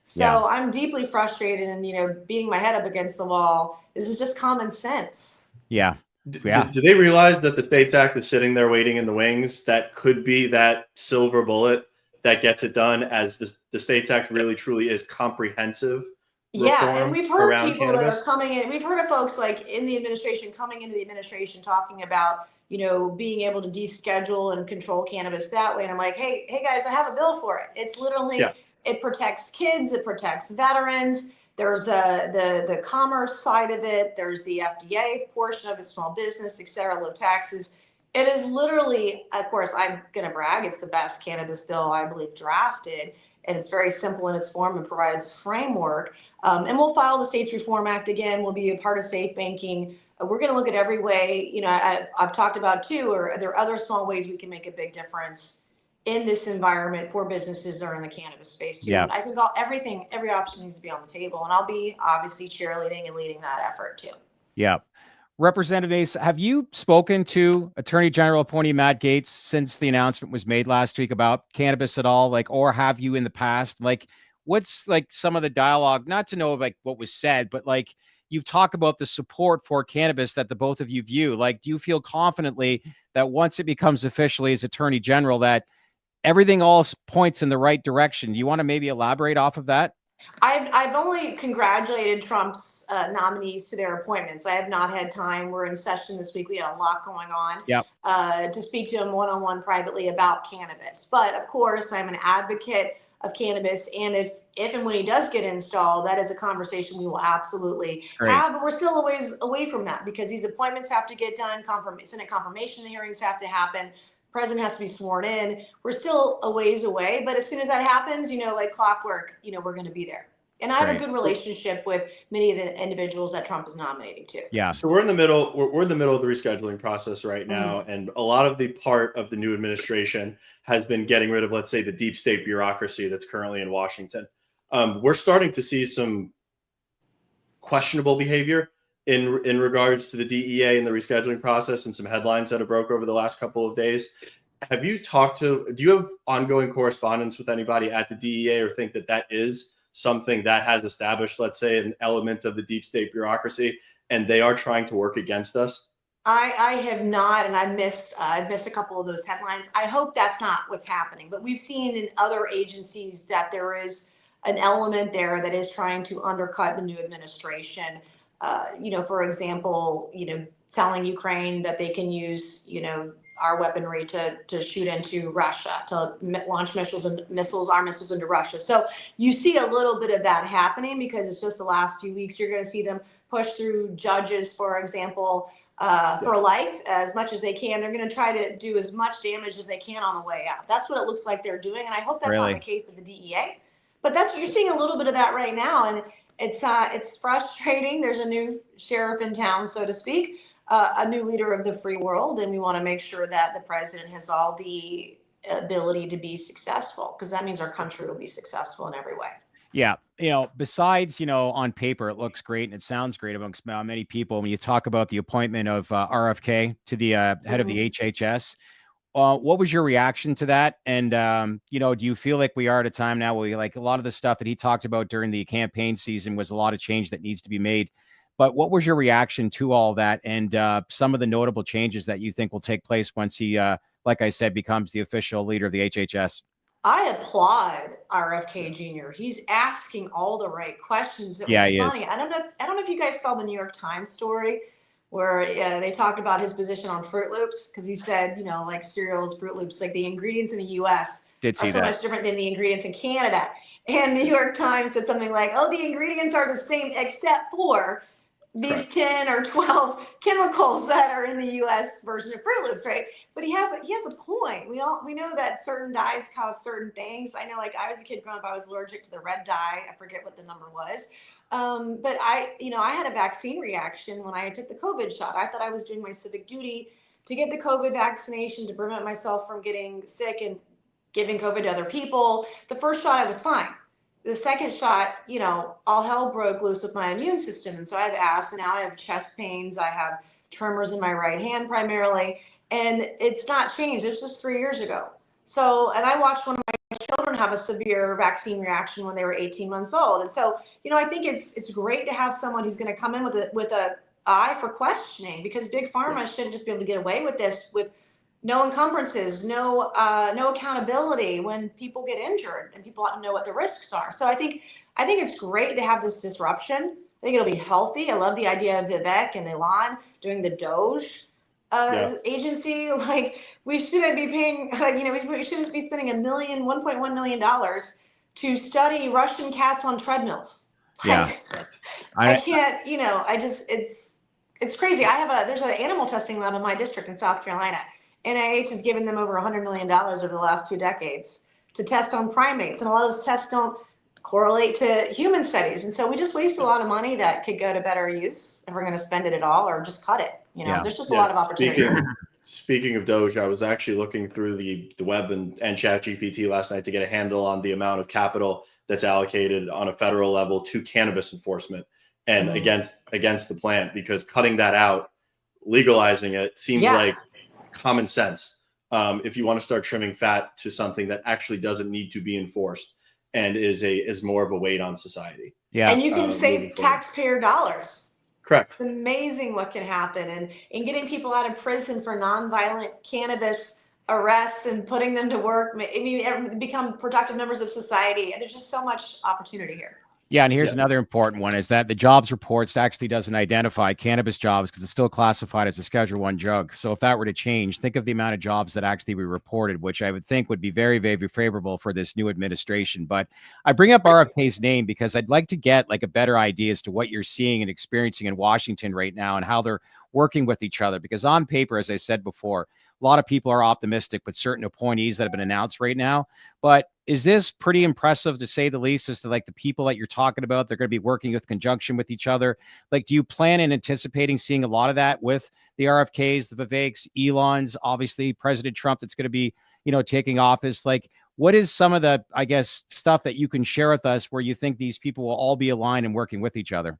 So I'm deeply frustrated and, beating my head up against the wall. This is just common sense. Yeah. Do they realize that the States Act is sitting there waiting in the wings? That could be that silver bullet that gets it done, as the States Act really truly is comprehensive. Yeah, and we've heard people cannabis that are coming in. We've heard of folks like in the administration coming into the administration talking about, being able to deschedule and control cannabis that way. And I'm like, hey guys, I have a bill for it. It's literally, it protects kids, it protects veterans. There's the commerce side of it. There's the FDA portion of it, small business, et cetera, low taxes. It is literally, of course, I'm going to brag, it's the best cannabis bill I believe drafted. And it's very simple in its form and provides a framework. And we'll file the States Reform Act again. We'll be a part of safe banking. We're going to look at every way, I've talked about too, or are there other small ways we can make a big difference in this environment for businesses that are in the cannabis space too. And I think every option needs to be on the table. And I'll be obviously cheerleading and leading that effort too. Yeah. Representative Mace, have you spoken to Attorney General appointee Matt Gaetz since the announcement was made last week about cannabis at all? Or have you in the past? What's some of the dialogue? Not to know what was said, but you've talked about the support for cannabis that the both of you view. Do you feel confidently that once it becomes officially as Attorney General that everything all points in the right direction? Do you want to maybe elaborate off of that? I've only congratulated Trump's nominees to their appointments. I have not had time. We're in session this week. We had a lot going on to speak to him one-on-one privately about cannabis. But of course, I'm an advocate of cannabis. And if and when he does get installed, that is a conversation we will absolutely have. But we're still a ways away from that because these appointments have to get done. Senate confirmation hearings have to happen. President has to be sworn in. We're still a ways away, but as soon as that happens, like clockwork, we're going to be there. And I have a good relationship with many of the individuals that Trump is nominating too. Yeah. So we're in the middle. We're in the middle of the rescheduling process right now, and a lot of the part of the new administration has been getting rid of, let's say, the deep state bureaucracy that's currently in Washington. We're starting to see some questionable behavior in regards to the DEA and the rescheduling process, and some headlines that have broke over the last couple of days. Do you have ongoing correspondence with anybody at the DEA, or think that is something that has established, let's say, an element of the deep state bureaucracy and they are trying to work against us? I have not, and I've missed a couple of those headlines. I hope that's not what's happening, but we've seen in other agencies that there is an element there that is trying to undercut the new administration. For example, telling Ukraine that they can use, our weaponry to shoot into Russia, to launch our missiles into Russia. So you see a little bit of that happening because it's just the last few weeks. You're going to see them push through judges, for example, for life as much as they can. They're going to try to do as much damage as they can on the way out. That's what it looks like they're doing. And I hope that's not the case of the DEA. But you're seeing a little bit of that right now. And it's frustrating. There's a new sheriff in town, so to speak, a new leader of the free world. And we want to make sure that the president has all the ability to be successful, because that means our country will be successful in every way. Yeah. Besides, on paper, it looks great and it sounds great amongst many people. When you talk about the appointment of RFK to the head of the HHS, what was your reaction to that? And, do you feel like we are at a time now where a lot of the stuff that he talked about during the campaign season was a lot of change that needs to be made? But what was your reaction to all that and some of the notable changes that you think will take place once he, like I said, becomes the official leader of the HHS? I applaud RFK Jr. He's asking all the right questions. It was funny. I don't know if you guys saw the New York Times story where they talked about his position on Fruit Loops, because he said, like cereals, Fruit Loops, like the ingredients in the U.S. are so much different than the ingredients in Canada. And the New York Times said something like, "Oh, the ingredients are the same except for these 10 or 12 chemicals that are in the U.S. version of Fruit Loops," right? But he has a point. We know that certain dyes cause certain things. I know, like I was a kid growing up, I was allergic to the red dye. I forget what the number was. But I had a vaccine reaction when I took the COVID shot. I thought I was doing my civic duty to get the COVID vaccination to prevent myself from getting sick and giving COVID to other people. The first shot, I was fine. The second shot, all hell broke loose with my immune system. And so I have asthma now, I have chest pains, I have tremors in my right hand primarily, and it's not changed. It was just 3 years ago. So, and I watched one of my children have a severe vaccine reaction when they were 18 months old. And so, I think it's great to have someone who's going to come in with a eye for questioning, because big pharma shouldn't just be able to get away with this with no encumbrances, no accountability when people get injured, and people ought to know what the risks are. So I think it's great to have this disruption. I think it'll be healthy. I love the idea of Vivek and Elon doing the Doge agency. Like, we shouldn't be paying, we shouldn't be spending $1.1 million to study Russian cats on treadmills. I can't, it's crazy. There's an animal testing lab in my district in South Carolina. NIH has given them over $100 million over the last 2 decades to test on primates. And a lot of those tests don't correlate to human studies. And so we just waste a lot of money that could go to better use if we're going to spend it at all, or just cut it. There's just a lot of opportunity. Speaking of Doge, I was actually looking through the web and ChatGPT last night to get a handle on the amount of capital that's allocated on a federal level to cannabis enforcement and against the plant, because cutting that out, legalizing it seems like common sense. If you want to start trimming fat to something that actually doesn't need to be enforced and is more of a weight on society. Yeah. And you can save taxpayer dollars. Correct. It's amazing what can happen. And in getting people out of prison for nonviolent cannabis arrests and putting them to work, become productive members of society. And there's just so much opportunity here. Yeah, and here's another important one, is that the jobs reports actually doesn't identify cannabis jobs because it's still classified as a Schedule I drug. So if that were to change, think of the amount of jobs that actually were reported, which I would think would be very, very favorable for this new administration. But I bring up RFK's name because I'd like to get a better idea as to what you're seeing and experiencing in Washington right now and how they're working with each other. Because on paper, as I said before, a lot of people are optimistic with certain appointees that have been announced right now. But is this pretty impressive, to say the least, as to the people that you're talking about? They're going to be working with conjunction with each other. Do you plan and anticipating seeing a lot of that with the RFKs, the Viveks, Elons, obviously President Trump that's going to be, taking office? What is some of the, stuff that you can share with us where you think these people will all be aligned and working with each other?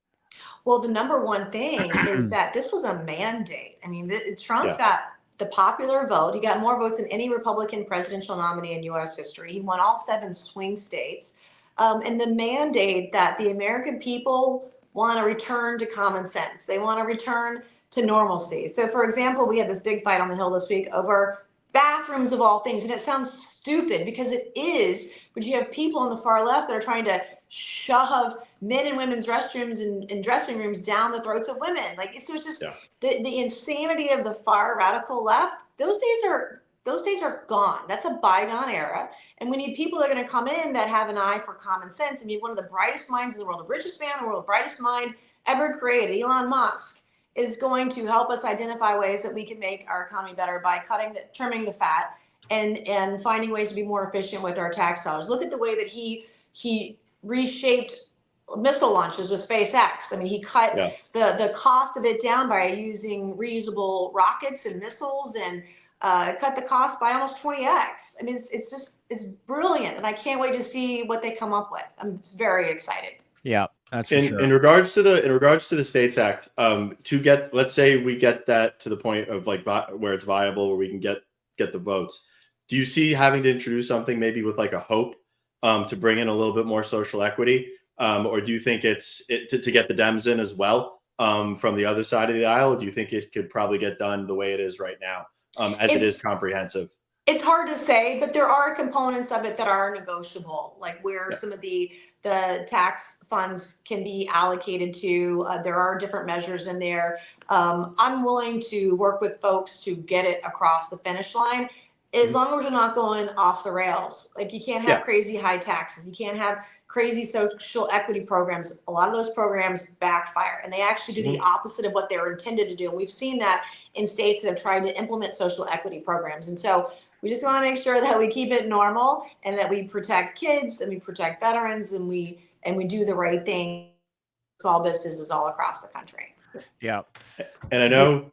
Well, the number one thing is that this was a mandate. Trump got the popular vote. He got more votes than any Republican presidential nominee in U.S. history. He won all 7 swing states. And the mandate that the American people want to return to common sense. They want to return to normalcy. So, for example, we had this big fight on the Hill this week over bathrooms of all things. And it sounds stupid because it is. but you have people on the far left that are trying to shove men and women's restrooms and dressing rooms down the throats of women. Like it's just the insanity of the far radical left. Those days are gone. That's a bygone era. And we need people that are going to come in that have an eye for common sense. And one of the brightest minds in the world, the richest man in the world, brightest mind ever created, Elon Musk, is going to help us identify ways that we can make our economy better by trimming the fat and finding ways to be more efficient with our tax dollars. Look at the way that he reshaped missile launches with SpaceX. I mean, he cut the cost of it down by using reusable rockets and missiles and cut the cost by almost 20x. I mean, it's brilliant, and I can't wait to see what they come up with. I'm very excited. Yeah, that's for sure. In regards to the States Act, let's say we get that to the point of like where it's viable, where we can get the votes. Do you see having to introduce something maybe with like a hope to bring in a little bit more social equity, or do you think it's to get the Dems in as well from the other side of the aisle? Or do you think it could probably get done the way it is right now, as it is comprehensive? It's hard to say, but there are components of it that are negotiable, like where some of the tax funds can be allocated to. There are different measures in there. I'm willing to work with folks to get it across the finish line, as long as we're not going off the rails. Like you can't have crazy high taxes. You can't have crazy social equity programs. A lot of those programs backfire, and they actually do the opposite of what they were intended to do. And we've seen that in states that have tried to implement social equity programs. And so we just want to make sure that we keep it normal and that we protect kids and we protect veterans and we do the right thing. Small businesses all across the country. Yeah. And I know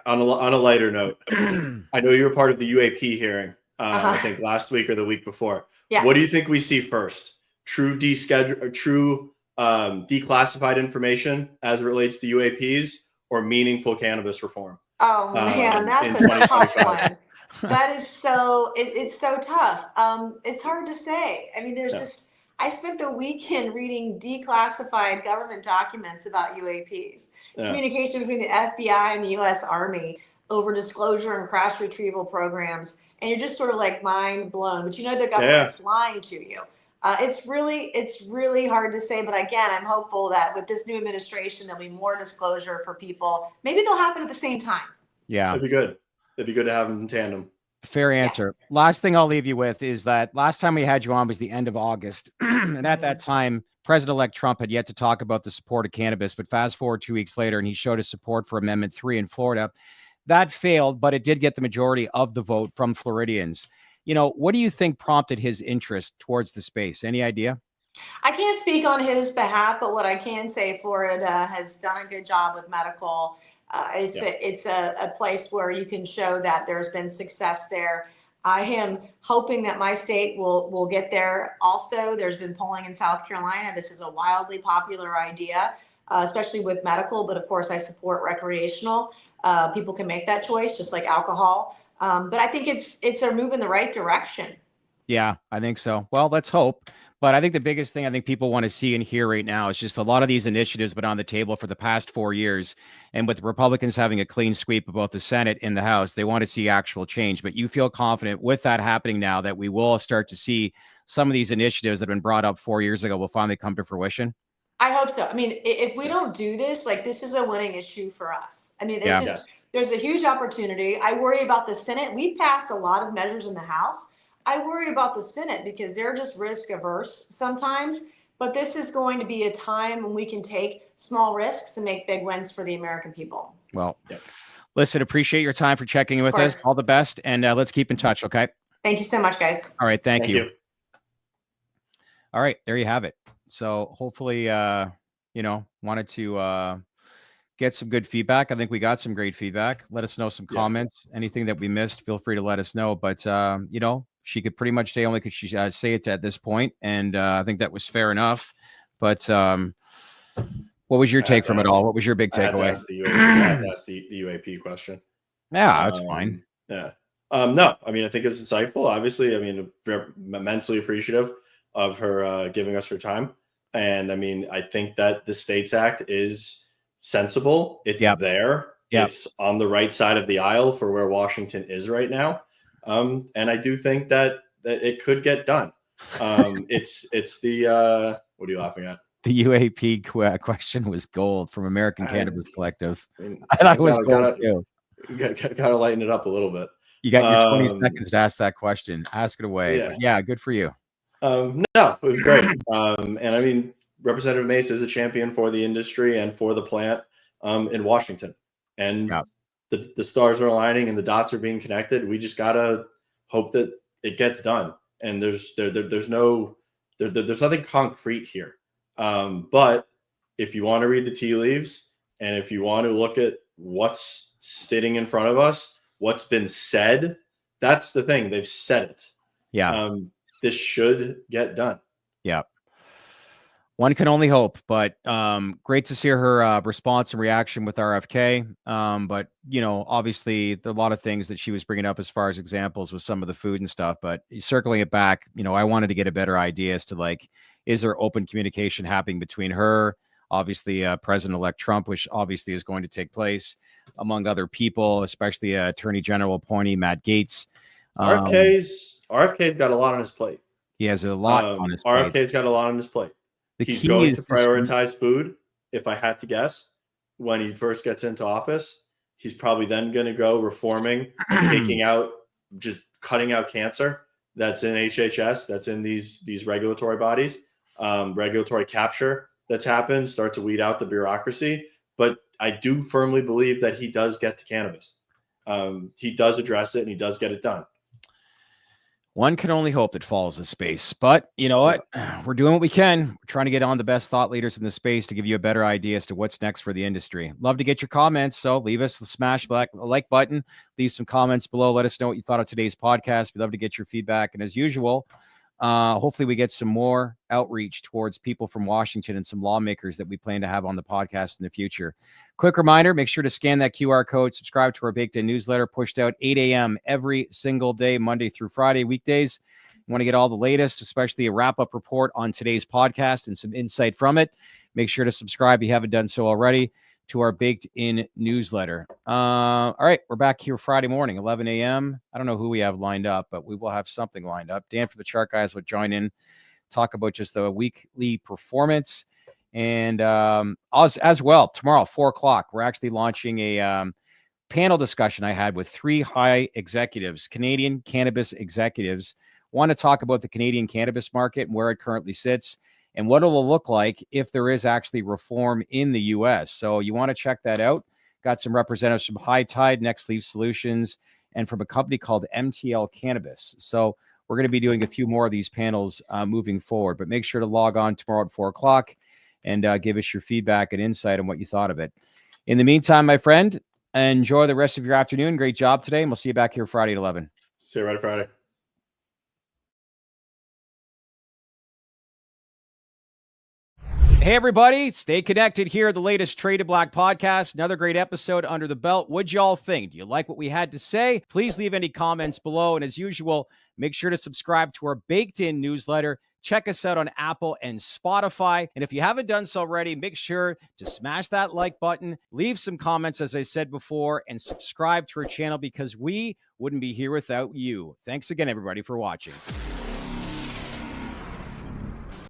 on a lighter note, I know you were part of the UAP hearing, I think last week or the week before. Yeah. What do you think we see first? True declassified information as it relates to UAPs, or meaningful cannabis reform? Oh man, that's a tough one. That is it's so tough. It's hard to say. I mean, I spent the weekend reading declassified government documents about UAPs, communication between the FBI and the U.S. Army over disclosure and crash retrieval programs. And you're just sort of like mind blown, but the government's lying to you. It's really hard to say, but again, I'm hopeful that with this new administration, there'll be more disclosure for people. Maybe they'll happen at the same time. Yeah. That'd be good. It'd be good to have them in tandem. Fair answer. Yeah. Last thing I'll leave you with is that last time we had you on was the end of August. And at that time, President-elect Trump had yet to talk about the support of cannabis, but fast forward 2 weeks later, and he showed his support for Amendment 3 in Florida. That failed, but it did get the majority of the vote from Floridians. What do you think prompted his interest towards the space? Any idea? I can't speak on his behalf, but what I can say, Florida has done a good job with medical. It's a place where you can show that there's been success there. I am hoping that my state will get there also. There's been polling in South Carolina. This is a wildly popular idea, especially with medical, but of course I support recreational. People can make that choice, just like alcohol. But I think it's a move in the right direction. Yeah, I think so. Well, let's hope. But I think the biggest thing I think people want to see and hear right now is just a lot of these initiatives been on the table for the past 4 years. And with the Republicans having a clean sweep of both the Senate and the House, they want to see actual change. But you feel confident with that happening now that we will start to see some of these initiatives that have been brought up 4 years ago will finally come to fruition? I hope so. I mean, if we don't do this, this is a winning issue for us. I mean, there's a huge opportunity. I worry about the Senate. We passed a lot of measures in the House. I worry about the Senate because they're just risk averse sometimes, but this is going to be a time when we can take small risks and make big wins for the American people. Well, listen, appreciate your time for checking in with us. All the best. And let's keep in touch. Okay. Thank you so much, guys. All right. Thank you. All right. There you have it. So hopefully, wanted to get some good feedback. I think we got some great feedback. Let us know some comments. Anything that we missed, feel free to let us know. But, she could pretty much say only could she say it at this point. And I think that was fair enough. But what was your take from it all? What was your big takeaway? That's the UAP question. Yeah, that's fine. Yeah. No, I mean, I think it's insightful. Obviously, I mean, immensely appreciative of her giving us her time. And I mean, I think that the States Act is sensible. It's there. It's on the right side of the aisle for where Washington is right now. And I do think that it could get done. It's the what are you laughing at? The UAP question was gold from American Cannabis Collective. I mean, And I was gold too. Gotta lighten it up a little bit. You got your 20 seconds to ask that question. Ask it away. Yeah. But yeah, good for you. No, it was great. And I mean, Representative Mace is a champion for the industry and for the plant in Washington. And the stars are aligning and the dots are being connected. We just gotta hope that it gets done. And there's nothing concrete here. But if you want to read the tea leaves and if you want to look at what's sitting in front of us, what's been said, that's the thing. They've said it. Yeah. This should get done. Yeah. One can only hope, but great to see her response and reaction with RFK. But, you know, obviously there are a lot of things that she was bringing up as far as examples with some of the food and stuff, but circling it back, you know, I wanted to get a better idea as to like, is there open communication happening between her, obviously President-elect Trump, which obviously is going to take place, among other people, especially Attorney General appointee Matt Gaetz. RFK's got a lot on his plate. He has a lot on his plate. RFK's got a lot on his plate. He's key going to prioritize food, if I had to guess, when he first gets into office. He's probably then going to go reforming, cutting out cancer that's in HHS, that's in these regulatory bodies, regulatory capture that's happened, start to weed out the bureaucracy. But I do firmly believe that he does get to cannabis. He does address it and he does get it done. One can only hope it follows the space, but you know what? We're doing what we can. We're trying to get on the best thought leaders in the space to give you a better idea as to what's next for the industry. Love to get your comments. So leave us the smash like button, leave some comments below. Let us know what you thought of today's podcast. We'd love to get your feedback. And as usual, hopefully we get some more outreach towards people from Washington and some lawmakers that we plan to have on the podcast in the future. Quick reminder, make sure to scan that QR code, subscribe to our Baked In newsletter, pushed out 8 a.m. every single day, Monday through Friday, weekdays. You want to get all the latest, especially a wrap-up report on today's podcast and some insight from it. Make sure to subscribe if you haven't done so already to our Baked In newsletter. All right, we're back here Friday morning, 11 a.m. I don't know who we have lined up, but we will have something lined up. Dan for the Chart Guys will join in, talk about just the weekly performance. And as well, tomorrow, 4 o'clock, we're actually launching a panel discussion I had with 3 high executives, Canadian cannabis executives. Want to talk about the Canadian cannabis market and where it currently sits and what it'll look like if there is actually reform in the U.S. So you want to check that out. Got some representatives from High Tide, Next Leaf Solutions, and from a company called MTL Cannabis. So we're going to be doing a few more of these panels moving forward, but make sure to log on tomorrow at 4 o'clock and give us your feedback and insight on what you thought of it. In the meantime, my friend, enjoy the rest of your afternoon. Great job today, and we'll see you back here Friday at 11. See you right Friday. Hey, everybody. Stay connected here. The latest Traded Black podcast. Another great episode under the belt. What'd y'all think? Do you like what we had to say? Please leave any comments below. And as usual, make sure to subscribe to our Baked In newsletter. Check us out on Apple and Spotify. And if you haven't done so already, make sure to smash that like button, leave some comments, as I said before, and subscribe to our channel because we wouldn't be here without you. Thanks again, everybody, for watching.